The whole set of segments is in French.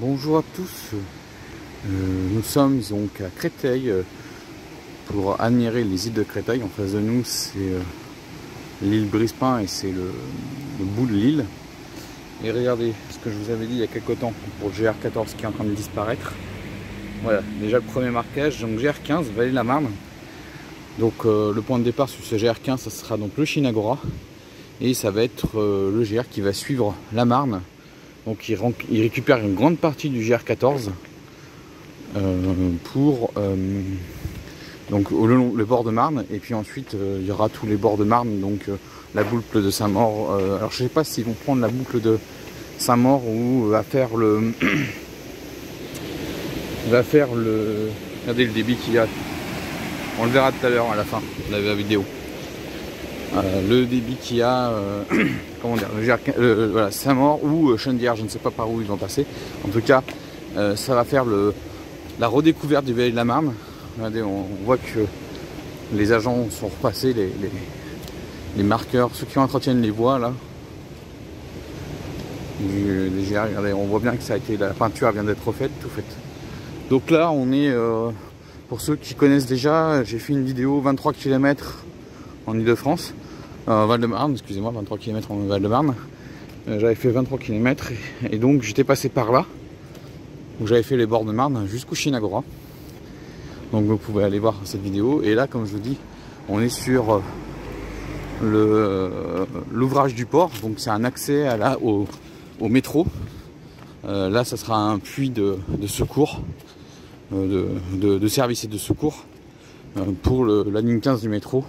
Bonjour à tous, nous sommes donc à Créteil pour admirer les îles de Créteil. En face de nous c'est l'île Brispin et c'est le bout de l'île. Et regardez ce que je vous avais dit il y a quelques temps pour le GR14 qui est en train de disparaître. Voilà, déjà le premier marquage, donc GR15, Vallée de la Marne. Donc le point de départ sur ce GR15, ça sera donc le Chinagora. Et ça va être le GR qui va suivre la Marne. Donc il récupère une grande partie du GR14 pour donc au long le bord de Marne, et puis ensuite il y aura tous les bords de Marne, donc la boucle de Saint-Maur. Alors je sais pas s'ils vont prendre la boucle de Saint-Maur ou va faire le regardez le débit qu'il y a, on le verra tout à l'heure à la fin de la vidéo. Le débit qu'il y a, comment dire, voilà, Saint-Maur ou Chennevières, je ne sais pas par où ils vont passer. En tout cas, ça va faire la redécouverte du Vallée de la Marne. Regardez, on voit que les agents sont repassés, les marqueurs, ceux qui entretiennent les voies là. Regardez, on voit bien que ça a été, la peinture vient d'être refaite, tout fait. Donc là, on est, pour ceux qui connaissent déjà, j'ai fait une vidéo 23 km en Ile-de-France. Val-de-Marne, excusez-moi, 23 km en Val-de-Marne. J'avais fait 23 km et donc j'étais passé par là. Donc j'avais fait les bords de Marne jusqu'au Chinagora. Donc vous pouvez aller voir cette vidéo. Et là, comme je vous dis, on est sur l'ouvrage du port. Donc c'est un accès au métro. Là, ça sera un puits de secours, de service et de secours pour la ligne 15 du métro.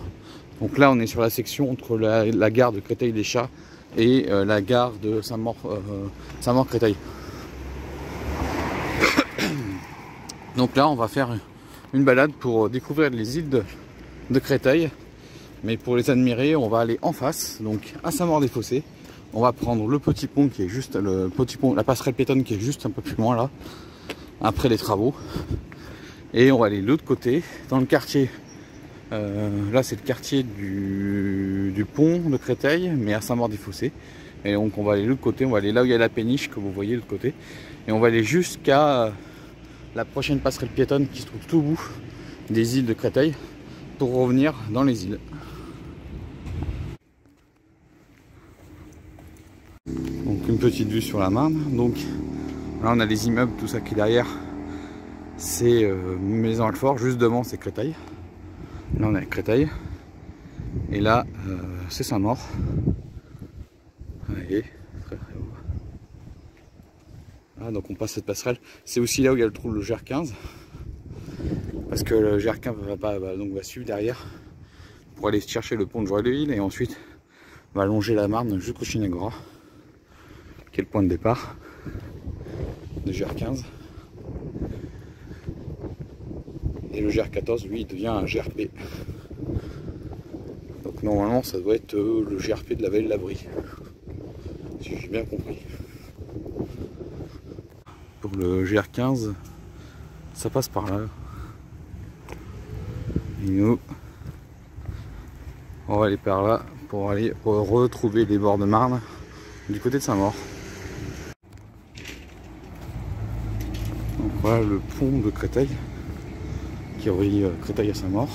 Donc là on est sur la section entre la gare de Créteil-les-Chats et la gare de Saint-Maur-Créteil. Donc là on va faire une balade pour découvrir les îles de Créteil. Mais pour les admirer, on va aller en face, donc à Saint-Maur-des-Fossés. On va prendre le petit pont qui est juste, la passerelle piétonne qui est juste un peu plus loin là, après les travaux. Et on va aller de l'autre côté, dans le quartier. Là c'est le quartier du pont de Créteil, mais à Saint-Maur-des-Fossés. Et donc on va aller de l'autre côté, on va aller là où il y a la péniche que vous voyez de l'autre côté. Et on va aller jusqu'à la prochaine passerelle piétonne qui se trouve tout au bout des îles de Créteil pour revenir dans les îles. Donc une petite vue sur la Marne. Donc là on a les immeubles, tout ça qui est derrière. C'est Maison Alfort, juste devant c'est Créteil. Là on est à Créteil et là c'est Saint-Maur. Vous voyez, très très haut. Ah, donc on passe cette passerelle. C'est aussi là où il y a le trou, le GR15, parce que le GR15 va suivre derrière pour aller chercher le pont de Joinville et ensuite va longer la Marne jusqu'au Chinagora, qui est le point de départ de GR15. Et le GR14, lui, il devient un GRP. Donc normalement, ça doit être le GRP de la Vallée de la Brie, si j'ai bien compris. Pour le GR15, ça passe par là. Et nous, on va aller par là pour retrouver les bords de Marne du côté de Saint-Maur. Donc voilà le pont de Créteil qui relie Créteil à Saint-Maur.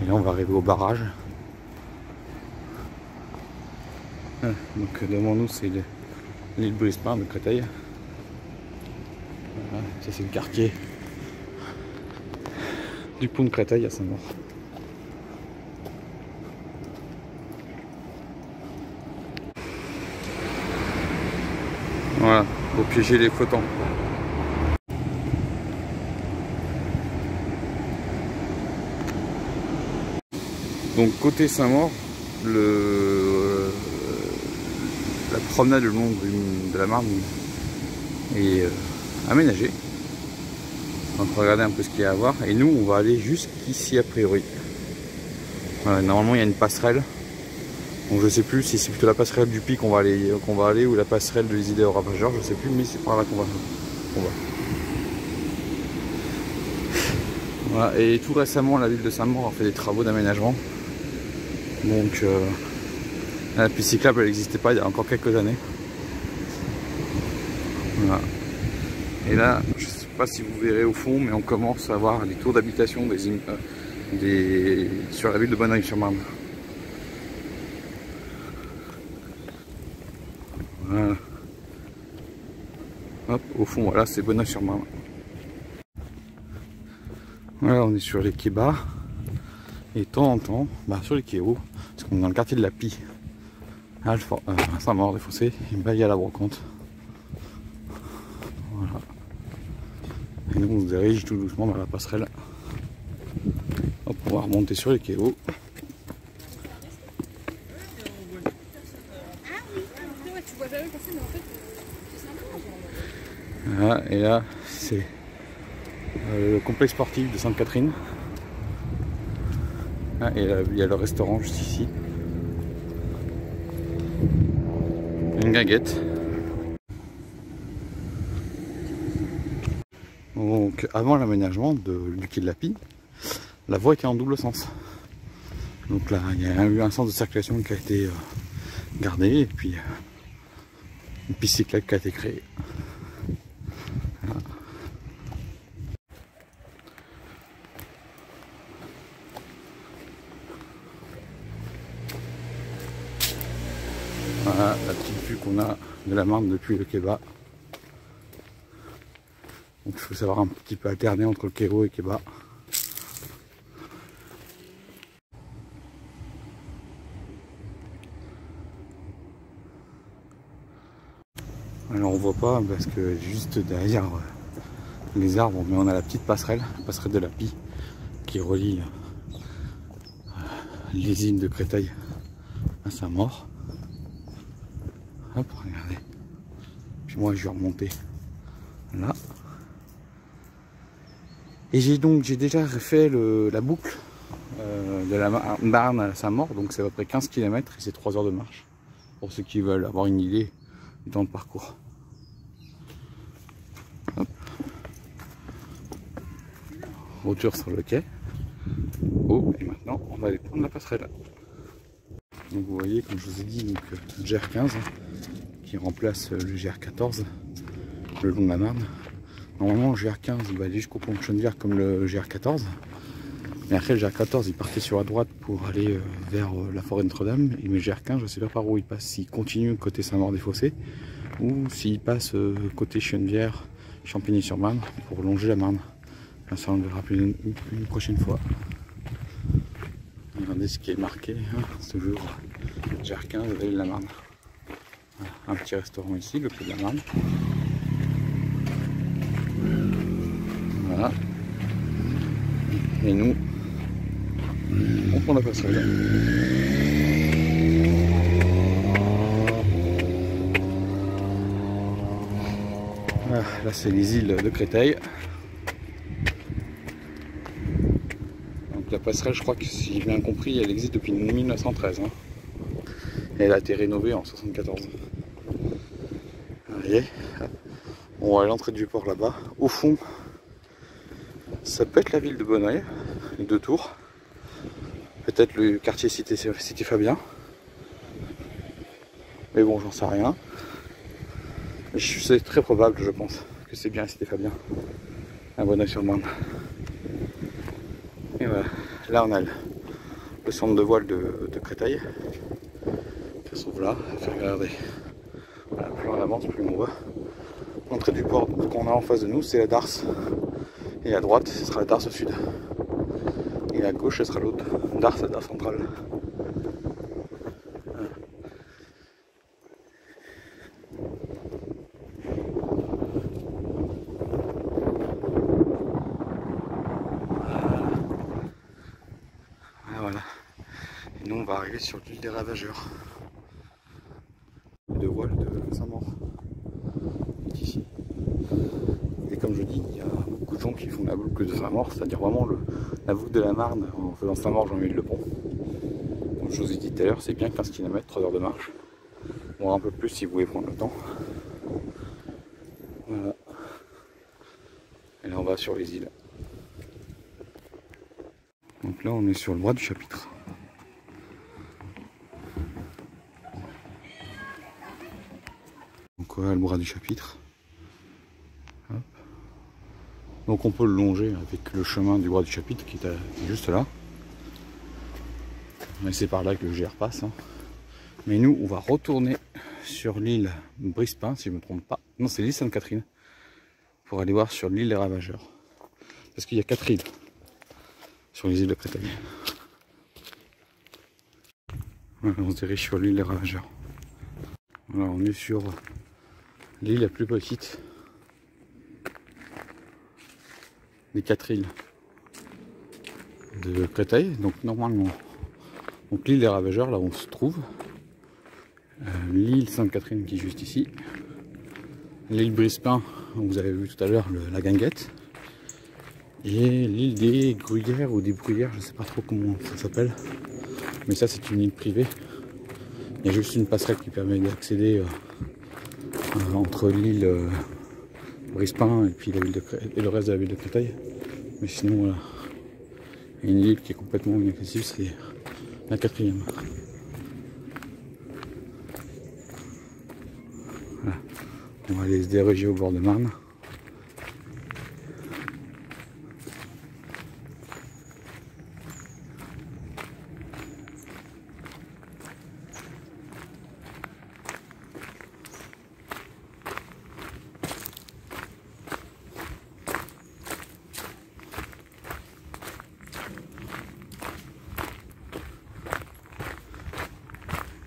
Et là on va arriver au barrage. Donc devant nous c'est l'île Brispin de Créteil. Voilà, ça c'est le quartier du pont de Créteil à Saint-Maur. Voilà, pour piéger les flottants. Donc côté Saint-Maur, la promenade le long de la Marne est aménagée. Donc regardez un peu ce qu'il y a à voir. Et nous on va aller jusqu'ici a priori. Voilà, normalement il y a une passerelle. Donc je sais plus si c'est plutôt la passerelle du Pic qu'on va aller ou la passerelle de les idées aux ravageurs, je sais plus, mais c'est par là qu'on va. Voilà, et tout récemment la ville de Saint-Maur a fait des travaux d'aménagement. Donc la piste cyclable elle n'existait pas il y a encore quelques années. Voilà. Et là, je ne sais pas si vous verrez au fond, mais on commence à voir les tours d'habitation sur la ville de Bonneuil-sur-Marne. Voilà. Hop, au fond, voilà, c'est Bonneuil-sur-Marne. Voilà, on est sur les quais bas. Et de temps en temps, sur les quais hauts, parce qu'on est dans le quartier de la Pie, à Saint-Maur-des-Fossés, il y a la brocante. Voilà. Et nous on se dirige tout doucement vers la passerelle. Hop, on va remonter sur les quais hauts. Voilà, et là, c'est le complexe sportif de Sainte-Catherine. Ah, et là, il y a le restaurant juste ici. Une guinguette. Donc avant l'aménagement du quai de la Pie, la voie était en double sens. Donc là, il y a eu un sens de circulation qui a été gardé et puis une piste cyclable qui a été créée. Voilà. Voilà la petite vue qu'on a de la Marne depuis le quai bas. Donc il faut savoir un petit peu alterner entre le quai haut et le quai bas. Alors on voit pas parce que juste derrière les arbres, mais on a la petite passerelle, la passerelle de la Pie, qui relie les îles de Créteil à Saint-Maur. Hop, regardez. Puis moi je vais remonter là. Et j'ai déjà refait la boucle de la Marne à Saint-Maur, donc c'est à peu près 15 km et c'est 3 heures de marche. Pour ceux qui veulent avoir une idée du temps de parcours. Hop. Retour sur le quai. Oh, et maintenant on va aller prendre la passerelle. Donc vous voyez, comme je vous ai dit, donc, le GR15 qui remplace le GR14 le long de la Marne. Normalement le GR15 va aller jusqu'au pont de Chenevière comme le GR14. Mais après le GR14 il partait sur la droite pour aller vers la forêt de Notre-Dame. Et le GR15 je ne sais pas par où il passe, s'il continue côté Saint-Maur-des-Fossés ou s'il passe côté Chenevière, Champigny-sur-Marne pour longer la Marne. Là, ça on le verra plus une prochaine fois. Regardez ce qui est marqué, hein, c'est toujours GR15 Vallée de la Marne. Voilà, un petit restaurant ici, le Clos de la Marne. Voilà. Et nous, on prend la passerelle. Voilà, là c'est les îles de Créteil. Donc la passerelle, je crois que si j'ai bien compris, elle existe depuis 1913. Hein. Et elle a été rénovée en 1974. Vous voyez, on va à l'entrée du port là-bas. Au fond, ça peut être la ville de Bonneuil, les deux tours. Peut-être le quartier Cité Fabien. Mais bon, j'en sais rien. C'est très probable, je pense, que c'est bien Cité Fabien, à Bonneuil-sur-Marne. Et voilà, là on a le centre de voile de Créteil, qui se trouve là, à faire regarder. Voilà, plus on avance, plus on voit. L'entrée du port qu'on a en face de nous, c'est la Darse. Et à droite, ce sera la Darse Sud. Et à gauche, ce sera l'autre Darse, la Darse centrale. Voilà. Et nous, on va arriver sur l'île des Ravageurs. De voile de Saint-Maur. Ici. Et comme je dis, il y a beaucoup de gens qui font la boucle de Saint-Maur, c'est-à-dire vraiment la boucle de la Marne en faisant Saint-Maur, Jean-Mille-le-Pont. Comme je vous ai dit tout à l'heure, c'est bien 15 km, 3 heures de marche. Bon, un peu plus si vous voulez prendre le temps. Voilà. Et là, on va sur les îles. Donc là, on est sur le bras du chapitre. Donc voilà le bras du chapitre. Donc on peut le longer avec le chemin du Bois du Chapitre qui est juste là. Et c'est par là que le GR passe. Hein. Mais nous, on va retourner sur l'île Brispin, si je ne me trompe pas. Non, c'est l'île Sainte-Catherine. Pour aller voir sur l'île des Ravageurs. Parce qu'il y a 4 îles sur les îles de Créteil. Voilà, on se dirige sur l'île des Ravageurs. Voilà, on est sur l'île la plus petite des 4 îles de Créteil. Donc normalement, donc l'île des Ravageurs, là où on se trouve, l'île Sainte-Catherine qui est juste ici, l'île Brispin, vous avez vu tout à l'heure la guinguette, et l'île des Gruyères ou des Bruyères, je ne sais pas trop comment ça s'appelle, mais ça c'est une île privée. Il y a juste une passerelle qui permet d'accéder entre l'île Brispin et puis la ville et le reste de la ville de Créteil. Mais sinon voilà, il y a une île qui est complètement inaccessible, c'est la 4e. Voilà. On va aller se diriger au bord de Marne.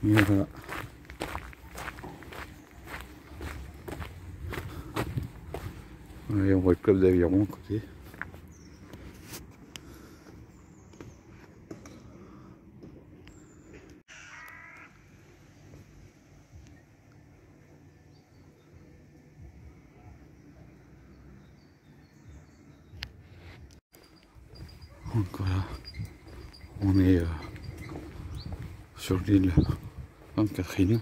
Et voilà. Et on voit le club d'aviron à côté. Donc voilà, on est sur l'île Sainte-Catherine.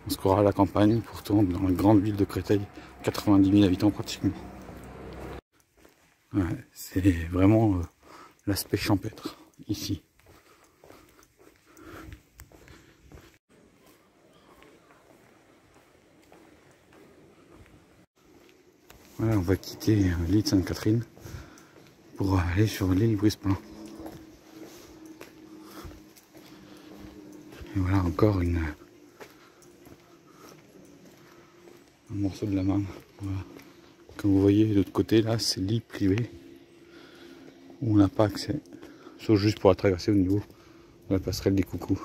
On se croira à la campagne, pourtant dans la grande ville de Créteil, 90 000 habitants pratiquement. Ouais, c'est vraiment l'aspect champêtre ici. Voilà, on va quitter l'île Sainte-Catherine pour aller sur l'île Brispin. Et voilà encore un morceau de la Marne. Voilà. Comme vous voyez de l'autre côté, là c'est l'île privée où on n'a pas accès, sauf juste pour la traverser au niveau de la passerelle des Coucous.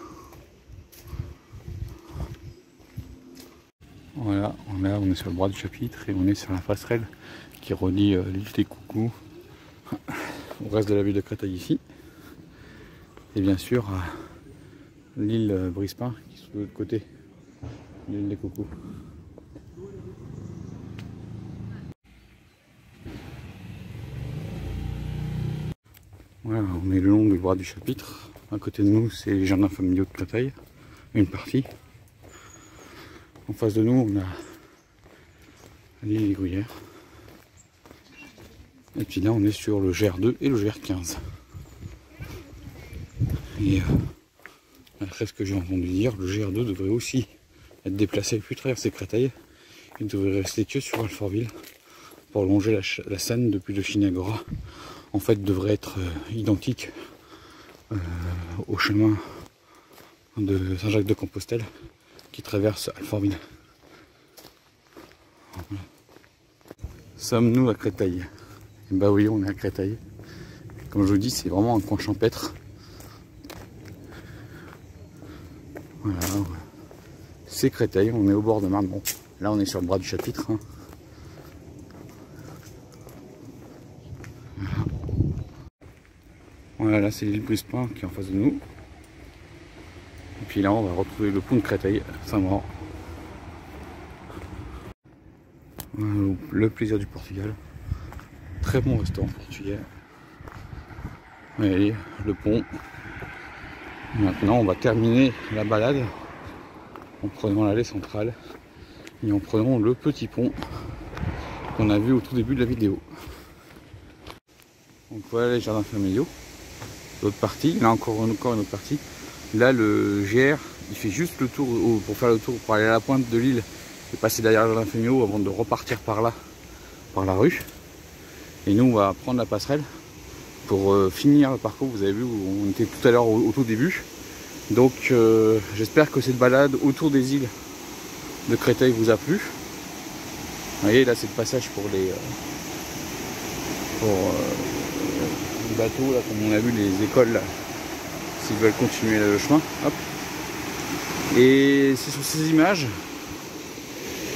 Voilà, on est sur le Bois du Chapitre et on est sur la passerelle qui relie l'île des Coucous au reste de la ville de Créteil ici. Et bien sûr l'île Brispin qui est de l'autre côté, l'île des Coucous. Voilà, on est le long du Bois du Chapitre. À côté de nous, c'est les jardins familiaux de Créteil, une partie. En face de nous, on a l'île des Gruyères. Et puis là, on est sur le GR2 et le GR15. Et après ce que j'ai entendu dire, le GR2 devrait aussi être déplacé et plus traverser Créteil. Il devrait rester que sur Alfortville pour longer la Seine depuis le Chinagora. En fait, devrait être identique au chemin de Saint-Jacques-de-Compostelle qui traverse Alfortville. Voilà. Sommes-nous à Créteil? Bah oui, on est à Créteil. Comme je vous dis, c'est vraiment un coin champêtre. Voilà, c'est Créteil, on est au bord de Marne. Bon, là on est sur le Bras du Chapitre. Hein. Voilà, là c'est l'île Brispin qui est en face de nous. Et puis là on va retrouver le pont de Créteil, Saint-Maur. Voilà, le plaisir du Portugal. Très bon restaurant portugais. Allez, le pont. Maintenant on va terminer la balade en prenant l'allée centrale et en prenant le petit pont qu'on a vu au tout début de la vidéo. Donc voilà les jardins familiaux. L'autre partie, là encore une autre partie. Là le GR il fait juste le tour pour faire le tour pour aller à la pointe de l'île et passer derrière les jardins familiaux avant de repartir par là par la rue. Et nous on va prendre la passerelle pour finir le parcours. Vous avez vu, on était tout à l'heure au tout début. Donc j'espère que cette balade autour des îles de Créteil vous a plu. Vous voyez, là c'est le passage pour les bateaux, là, comme on a vu les écoles là, s'ils veulent continuer le chemin. Hop. Et c'est sur ces images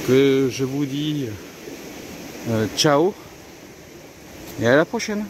que je vous dis ciao et à la prochaine.